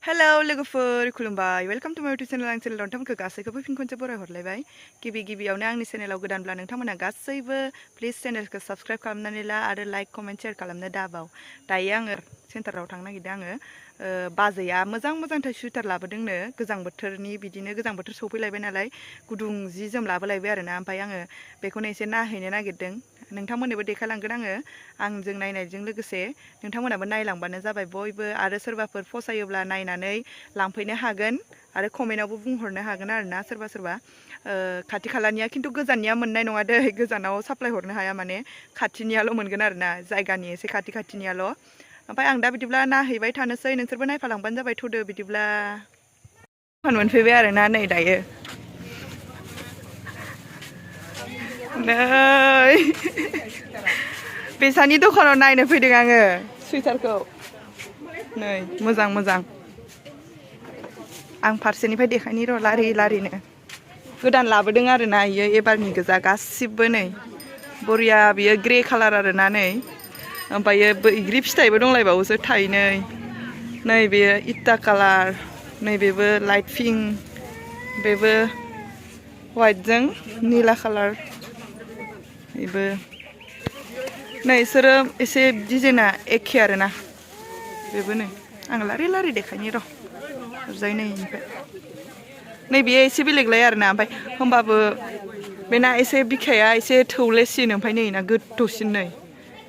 hello लोगोफोर खुलुमबाय welcome to माय यूट्यूब चैनल आं चैनेलाव नोंथांमोनखौ गासैखौबो फिन खनसे बरायहरलायबाय गिबियावनो आंनि चैनेलाव गोदानब्ला नोंथांमोना गासैबो प्लिज चैनेलखौ साबस्क्राइब खालामनानै ला आरो लाइक कमेन्ट शेयार खालामनो दाबाव दायो आङो सेन्टाराव थांनो नागिरदों आङो बाजैया मोजांथार सुइटार लाबोदोंनो गोजां बोथोरनि बिदिनो गोजां बोथोर सफैलायबाय नालाय गुदुं जि जोम लाबोलायबाय आरोना ओमफ्राय आङो बेखौनो एसे नायहैनो नागिरदों नोंथांमोननोबो देखायलांगोन आङो आंजों नायनायजों लोगोसे नोंथांमोनाबो नायलांबानो जाबाय बयबो आरो सोरबाफोर फसायोब्ला नायनानै लांफैनो हागोन आरो कमेन्टआवबो बुंहरनो हागोन आरोना सोरबा खाथि खालानिया खिन्थु गोजाननिया मोननाय नङा दै गोजानाव साप्लाय हरनो हाया माने खाथिनियाल' मोनगोन आरोना जायगानि एसे खाथिनियाल' ओमफ्राय आं दा बिदिब्ला नायहैबाय थानोसै नोंसोरबो नायफालांबानो जाबाय थ'दो बिदिब्ला मोनफैबाय आरोना नै दायो नै बेसानि दखानाव नायनो फैदों आङो सुइटारखौ नै मोजां आं फारसेनिफ्राय देखायनि र' लारिनो गोदान लाबोदों आरोना इयो एबारनि गोजा गासिबो नै बरिया बियो ग्रे कालार आरोना नै ओमफ्रायो बैग्रि फिथाइबो दंलायबावोसो थाइनै नै बेयो इटा कालार नैबेबो लाइट पिंक बेबो वाइटजों नीला कालार बेबो नै इसोरो एसे डिजाइना एखे आरोना बेबो नै आं लारि देखायनि र' ओरजाय नै बेयो एसे बेलेगलाय आरोना ओमफ्राय होमबाबो बेना एसे बिखाया एसे थौलेसिन ओमफ्राय नै ना गोथौसिन नै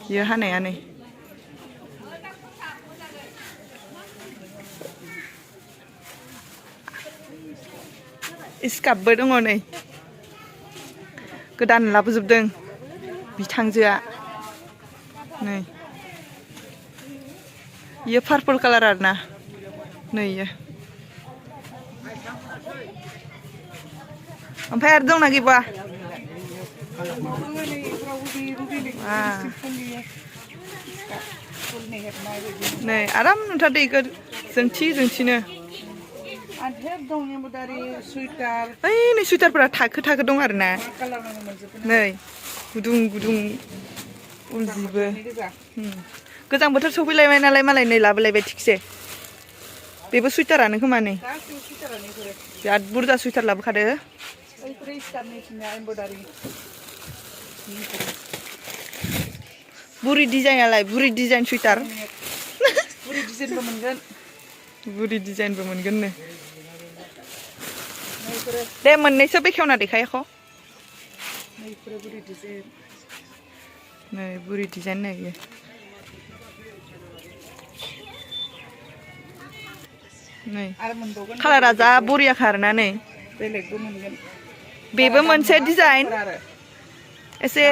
बियो हानाया नै स्कार्टबो दङ नै गोदान लाबोजोबदों बिथांजोआ नै इयो पार्पल कालार आरोना नै इयो ओमफ्राय आरो दंना गैबा नै आराम नुथारदो इखो जोंथिनो ओइ नै सुइटारफोरा थाखो दं आरोना नै गुदुं उल जिबो गोजां बोथोर सफैलायबाय नालाय मालाय नै लाबोलायबाय थिगसे बेबो सुइटारानो खोमा नै बिराद बुरजा सुइटार लाबोखादो बुरि डिजाइनालाय बुरि डिजाइन सुइटार बुरि डिजाइनबो मोनगोन नो दे मोननैसो बेखेवना देखायख' नै बुरि डिजाइन नै इयो नै कालारा जा बरियाखा आरोना नै बेबो मोनसे डिजाइन एसे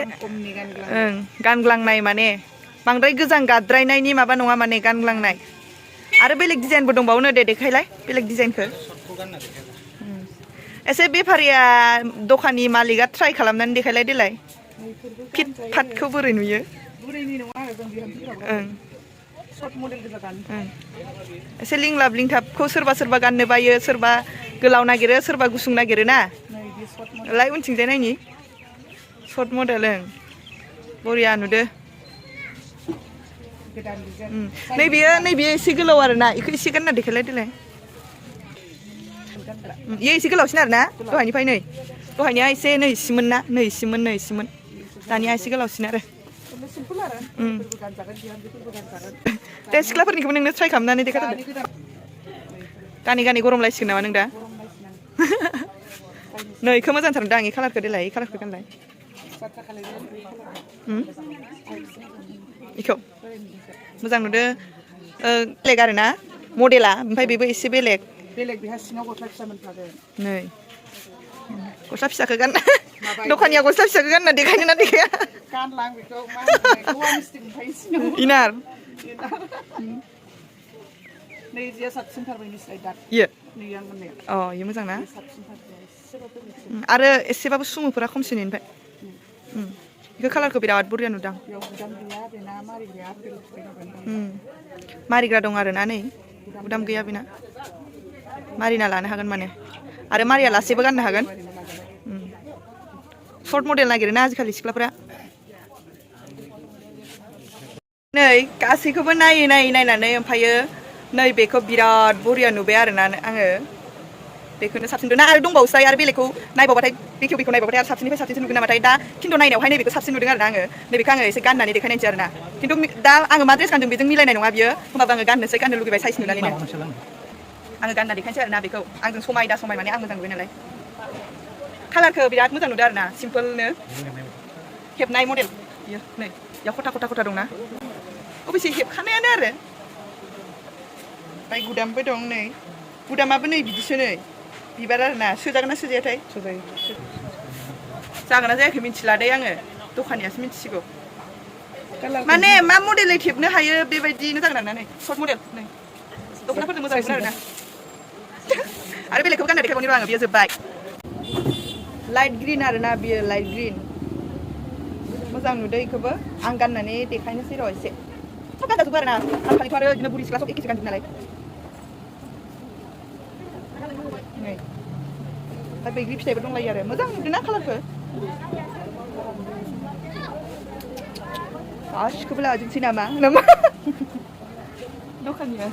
गानग्लांनाय माने बांद्राय गोजां गाद्रायनायनि माबा नङा माने गानग्लांनाय आरो बेलेग डिजाइनबो दंबावो दे देखायलाय बेलेग डिजाइनखौ एसे बेफारिया दखाननि मालिकआ ट्राइ खालामनानै देखायलाय देलाय फिट फाटखौ बोरै नुयो एसे लिंलाब लिंथाबखौ सोरबा गाननो बायो सोरबा गोलाव नागिरो सोरबा गुसुं नागिरो ना लाय उनथिंजाय नायनि सर्ट मडेल बरिया नुदो नैबेयो एसे गोलाव आरोना इखौ एसे गानना देखायलाय देलाय इयो एसे गोलावसिन आरोना दहायनिफ्राय नै दहायनिया एसे नैसिमोन ना नैसिमोन दानिया एसे गोलावसिन आरो दे सिख्लाफोरनिखौबो नोंनो ट्राइ खालामनानै देखायदो गानै गरम लायसिगोन नामा नों दा नै इखौ मोजांथार नुदों आं इ कालारखौ देलाय इ कालारखौ गानलाय इखौ मोजां नुदो बेलेग आरोना मडेला ओमफ्राय बेबो एसे बेलेग बेहा सिङाव गस्ला फिसा मोनफागोन नै गस्ला फिसाखौ गान दखानिया गस्ला फिसाखौ गानना देखायनो ना देखाया गानलां बेखौ इनार नै जिया साबसिनथार बेनिफ्राय दा इयो इयो मोजां ना आरो एसेबाबो सुमुफोरा खमसिन इनिफ्राय इखौ कालारखौ बिराद बरिया नुदां मारिग्रा दं आरोना नै बुदाम गैया बेना मारिना लानो हागोन माने आरो मारिया लासेबो गाननो हागोन सर्ट मडेल नागिरो ना आजिखालि सिख्लाफोरा नै गासैखौबो नायै नायनानै ओमफ्रायो नै बेखौ बिराद बरिया नुबाय आरोना आङो बेखौनो साबसिन नुदों ना आरो दंबावोसै आरो बेलेगखौ नायबावबाथाय बेखेव नायबावबाथाय आरो साबसिननिफ्राय साबसिनसो नुगोन नामाथाय दा खिन्थु नायनायावहाय नैबेखौ साबसिन नुदों आरोना आङो नैबेखौ आङो एसे गाननानै देखायनायसै आरोना खिन्थु दा आङो मा ड्रेस गानदों बेजों मिलायनाय नङा बियो होमबाबो आङो गाननो लुगैबाय साइज नुनानैनो आङो गानना देखायनोसै आरोना बेखौ आंजों समाय माने आं मोजां नुबाय नालाय कालारखौ बिराद मोजां नुदों आरोना सिम्पोलनो हेबनाय मडेल बियो नै बेयाव खथा दंना अबयसे हेबखानायानो आरो ओमफ्राय गुदामबो दं नै गुदामाबो नै बिदिसो नै बिबार आरोना सोजागोन ना सोजायाथाय जागोन ना जायाखै मिथिला दे आङो दखानियासो मिथिसिगौ माने मा मडेलै थेबनो हायो बेबायदिनो जागोन आरोना नै सर्ट मडेल नै दख'नाफोरजों मोजां मोनो आरोना आरो बेलेगखौबो गानना देखायबावनि र' आङो बियो जोब्बाय लाइट ग्रिन आरोना बियो लाइट ग्रिन मोजां नुदों बेखौबो आं गाननानै देखायनोसै र' एसे सब गानजाजोबो आरोना आं खालिथ' आरो बिदिनो बुरि सिख्ला सब एखेसो गानजोबो नालाय नै ओमफ्राय बैग्रि फिथाइबो दंलायो आरो मोजां नुदों ना कालारखौ गासिखौबो लाजोबसै नामा दखानिया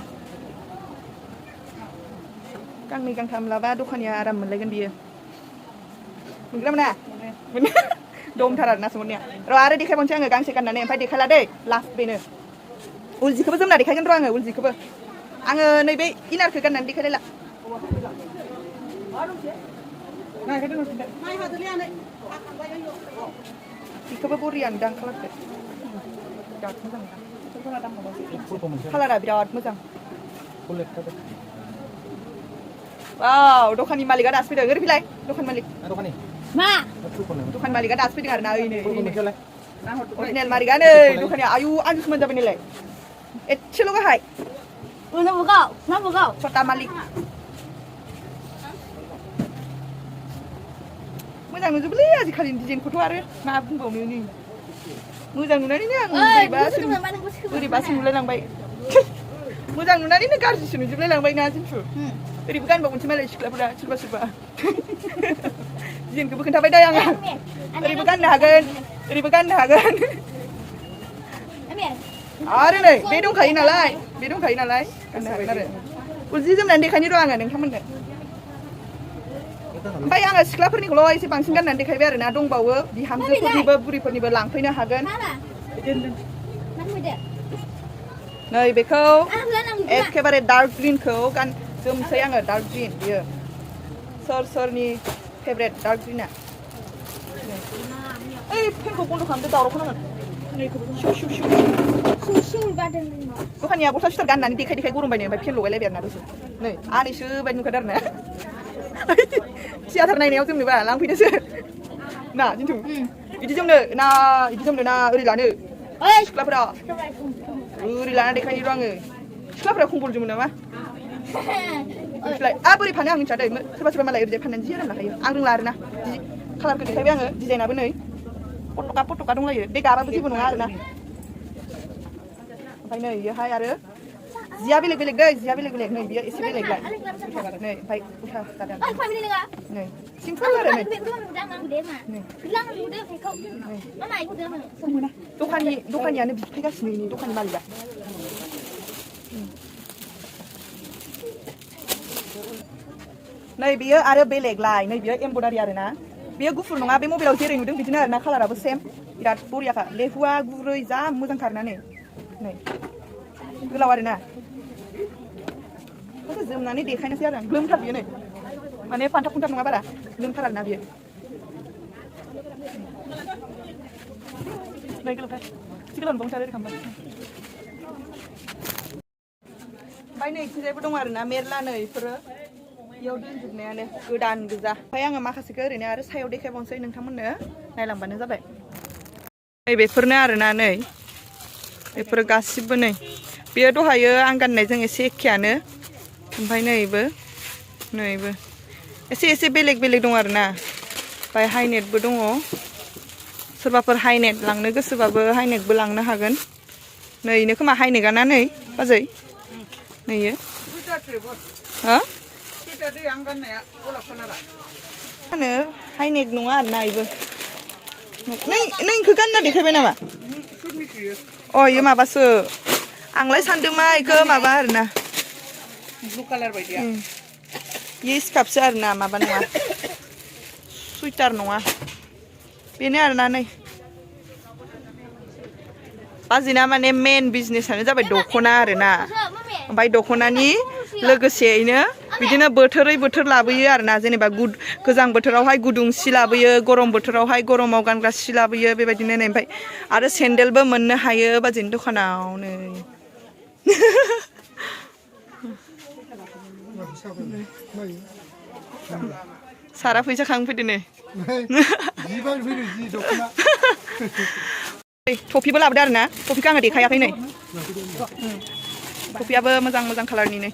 गांनै गांथाम लाबा दखानिया आराम मोनलायगोन बियो मोनगोना मोना दमथार आरोना सोमोननिया र' आरो देखायबावनोसै आङो गांसे गाननानै ओमफ्राय देखायला दै लास्ट बेनो उल जिखौबो जोमना देखायगोन र' आङो उल जिखौबो आङो नैबे इनारखौ गाननानै देखायलायला बेखौबो बरिया नुदां कालारखौ बिराद मोजां नुदां कालारा बिराद मोजां वाव दखाननि मालिकआ दासो फैदों ओरै फैलाय दखान मालिक मा दखान मालिकआ दासो फैदों आरोना ओइ नै अरिजिनेल मालिकआ नै दखानिया आयु आंजों समान जाबाय नालाय एसेल' गाहाय सटा मालिक मोजां नुजोबोलै आजिखालिनि डिजाइनखौथ' आरो मा बुंबावनो नै मोजां नुनानैनो आं बोरैबासो नुलायलांबाय मोजां नुनानैनो गाज्रिसो नुजोबलायलांबाय ना जिन्थु ओरैबो गानबावनोसै मालाय सिख्लाफोरा सोरबा डिजाइनखौबो खोन्थाबाय दा आङो ओरैबो गाननो हागोन आरो नै बे दंखायो नालाय गाननो हागोन आरो उल जि जोमनानै देखायनो र' आङो नोंथांमोननो ओमफ्राय आङो सिख्लाफोरनिखौल' एसे बांसिन गाननानै देखायबाय आरोना दंबावो बिहामजोफोरनिबो बुरिफोरनिबो लांफैनो हागोन नै बेखौ एखेबारे डार्क ग्रिनखौ जोमसै आङो डार्क ग्रिन बियो सोरनि फेभरेट डार्क ग्रिना ओइ फेनखौ बन्द' खालामदो दावराव खोनागोन दखानिया गस्ला सुइटार गाननानै देखाय गरम बायनो ओमफ्राय फेन लगायलायबाय आरोना दसे नै आनैसो बायदि नुखादों आरोना थियाटार नायनायाव जोमनोबा लांफैनोसो ना जिन्थु बिदि जोमनो ना ओरै लानो सिख्लाफोरा ओरै लाना देखायनो र' आङो सिख्लाफोरा खम्बल जोमो नामा बोरै फानो आं मिथिया दै सोरबा मालाय ओरैजाय फाननानै जि आराम लाखायो आं रोंला आरोना कालारखौ देखायबाय आङो डिजाइनाबो नै पटका दंलायो बे गाबाबो जेबो नङा आरोना ओमफ्राय नै बेयोहाय आरो जिया बेलेग दै जिया बेलेग नै बियो एसे बेलेगलाय नै ओमफ्य उल्था जादों नै सिम्पोल आरो नै दखानियानो बिफैगासिनो नै दखाननि मालिकआ नै बियो आरो बेलेगलाय नै बियो एम्ब्रयडारि आरोना बेयो गुफुर नङा बे मबाइलाव जेरै नुदों बिदिनो आरोना कालाराबो सेम बिराद बरियाखा लेहुआ गुरै जा मोजांथारना नै गोलाव आरोना जोमनानै देखायनोसै आरो ग्लोमथार बियो नै माने फान्थाब फुंथाब नङा बारा ग्लोमथार आरोना बियो नै गोलावथार एसे गोलाव नुबावनोसै आरो खालामबाय ओमफ्राय नै इथिंजायबो दं आरोना मेरला नै बेफोरो बेयाव दोनजोबनायानो गोदान गोजा ओमफ्राय आङो माखासेखौ ओरैनो आरो सायाव देखायबावनोसै नोंथांमोननो नायलांबानो जाबाय नै बेफोरनो आरोना नै बेफोरो गासिबो नै बेयो दहायो आं गाननायजों एसे एखेयानो ओमफ्राय नैबो एसे बेलेग दं आरोना ओमफ्राय हाइनेकबो दङ सोरबाफोर हाइनेक लांनो गोसोबाबो हाइनेकबो लांनो हागोन नैनो खोमा हाइनेकआना नै बाजै नैयो हो नो हाइनेक नङा आरोना इबो नों इखौ गानना देखायबाय नामा अ इयो माबासो आंलाय सानदों मा इखौ माबा आरोना ब्लू कालार बायदिया ये स्कार्फसो आरोना माबा नङा सुइटार नङा बेनो आरोना नै बाजिना माने मेन बिजनेसानो जाबाय दख'ना आरोना ओमफ्राय दख'नानि लोगोसेयैनो बिदिनो बोथोरै बोथोर लाबोयो आरोना जेनेबा गोजां बोथोरावहाय गुदुं सि लाबोयो गरम बोथोरावहाय गरमाव गानग्रा सि लाबोयो बेबायदिनो नै ओमफ्राय आरो सेन्देलबो मोननो हायो बाजैनि दखानाव नै सारा फैसा खांफैदो नै टफिबो लाबोदो आरोना टफिखौ आङो देखायाखै नै टफियाबो मोजां मोजां कालारनि नै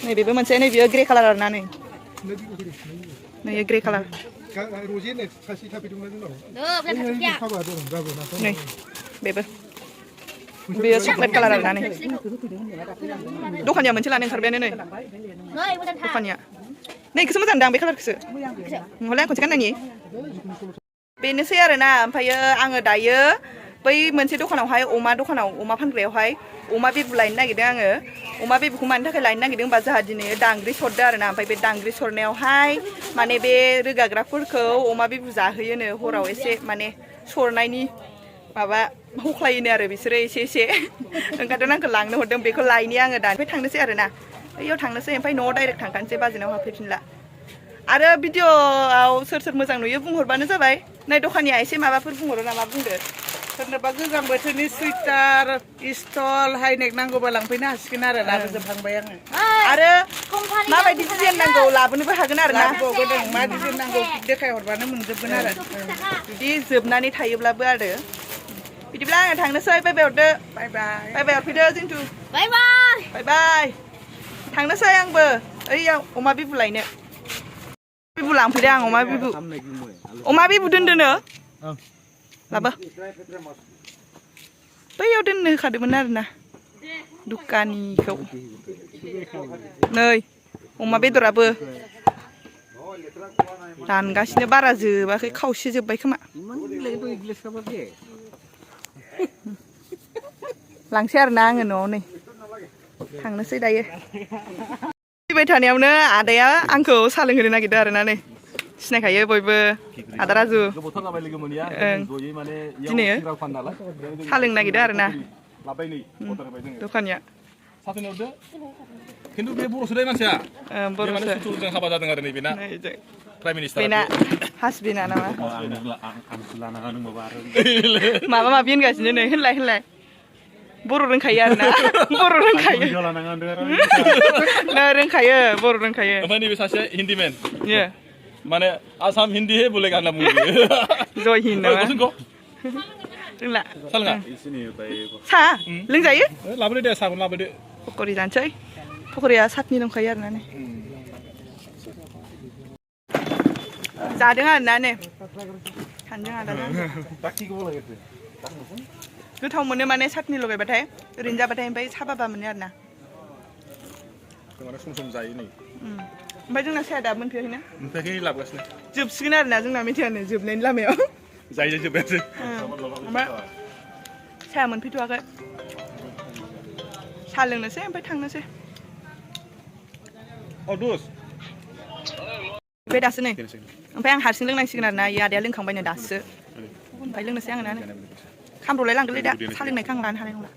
नै बेबो मोनसे नै बियो ग्रे कालार आरोना नै नै ग्रे कालार नै बेबो बेयो चकलेट कालार आरोना नै दखानिया मोनसे लानो ओंखारबायानो नै दखानिया नै इखौसो मोजां दां बे कालारखौसो नङालाय आं खनसे गाननायनि बेनोसै आरोना ओमफ्रायो आङो दायो बै मोनसे दखानावहाय अमा फानग्रायावहाय अमा बेबु लायनो नागिरदों आङो अमा बेबुखौ मानि थाखाय लायनो नागिरदों होनबा जोंहा दिनै दांग्रि सरदो आरोना ओमफ्राय बे दांग्रि सरनायावहाय माने बे रोगाग्राफोरखौ अमा बेबु जाहोयोनो हराव एसे माने सरनायनि माबा हख्लायोनो आरो बिसोरो एसे एसे ओंखायनोथ' आंखौ लांनो हरदों बेखौ लायनि आङो दा ओमफ्राय थांनोसै आरोना बैयाव थांनोसै ओमफ्राय न'आव डाइरेक्ट थांखानोसै बाजिनाव हाबफैफिनला आरो भिडिअ'आव सोर सोर मोजां नुयो बुंहरबानो जाबाय नै दखानिया एसे माबाफोर बुंहरो नामा बुंदो सोरनोबा गोजां बोथोरनि सुइटार स्टल हाइनेक नांगौबा लांफैनो हासिगोन आरो लाबोजोबखांबाय आङो आरो माबायदि डिजाइन नांगौ लाबोनोबो हागोन आरो ना लाबोबावगोन मा डिजाइन नांगौ देखायहरबानो मोनजोबगोन आरो जुदि जोबनानै थायोब्लाबो आरो बिदिब्ला आङो थांनोसै बाय बाय हरदो बाय बाय बाय बाय हरफैदो जिन्थु बाय बाय बाय बाय थांनोसै आंबो ओइयाव अमा बिबु लायनो बिबु लांफैदो आं अमा बिबु दोनदोनो लाबो बैयाव दोननो होखादोंमोन आरोना दुकानिखौ नै अमा बेदराबो रानगासिनो बारा जोबाखै खावसे जोब्बाय खोमा लांसै आरोना आङो न'आव नै थांनोसै दायो फैबाय थानायावनो आदाया आंखौ साहा लोंहोनो नागिरदों आरोना नै सिनायखायो बयबो आदा राजु दिनै साहा लोंनो नागिरदों आरोना दखानिया खिन्थु बे बर'सो दे मानसिया बर'सो जों हाबा जादों आरो नै बेना प्राइम मिनिस्टार बेना हासबेना नामा माबा माबि होनगासिनो नै होनलाय बर' रोंखायो आरोना बर' रोंखायो रोंखायो बर' रोंखायो ओमफ्राय नैबे सासे हिन्दीमेन माने आसाम हिन्दी हे बोले गाना बुङो जय हिन्द नामा रोंला साहा लोंजायो लाबोदो दे साहाखौनो लाबोदो पक'रि जानोसै पक'रिया साटनि दंखायो आरोना नै जादों आरोना नै सानदों आदाजों गोथाव मोनो माने साटनि लगायबाथाय ओरैनो जाबाथाय ओमफ्राय साबाबा मोनो आरोना सम सम जायो नै ओमफ्राय जोंना साया दाबो मोनफैयाखैना मोनफैयाखै लाबोगासिनो जोबसिगोन आरोना जोंना मेथायानो जोबनायनि लामायाव जायो जोब्बायासै ओमफ्राय साया मोनफैथ'वाखै साहा लोंनोसै ओमफ्राय थांनोसै बे दासो नै ओमफ्राय आं हारसिं लोंनांसिगोन आरोना इयो आदाया लोंखांबायनो दासो ओमफ्राय लोंनोसै आङो ना खामब्र'लाय लांदोलै दा साहा लोंनायखौ आं लानो हानाय नंला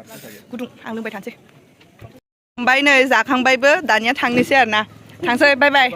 गुदुं आं लोंबाय थानोसै ओमफ्राय नै जाखांबायबो दानिया थांनोसै आरोना थांसै बाय बाय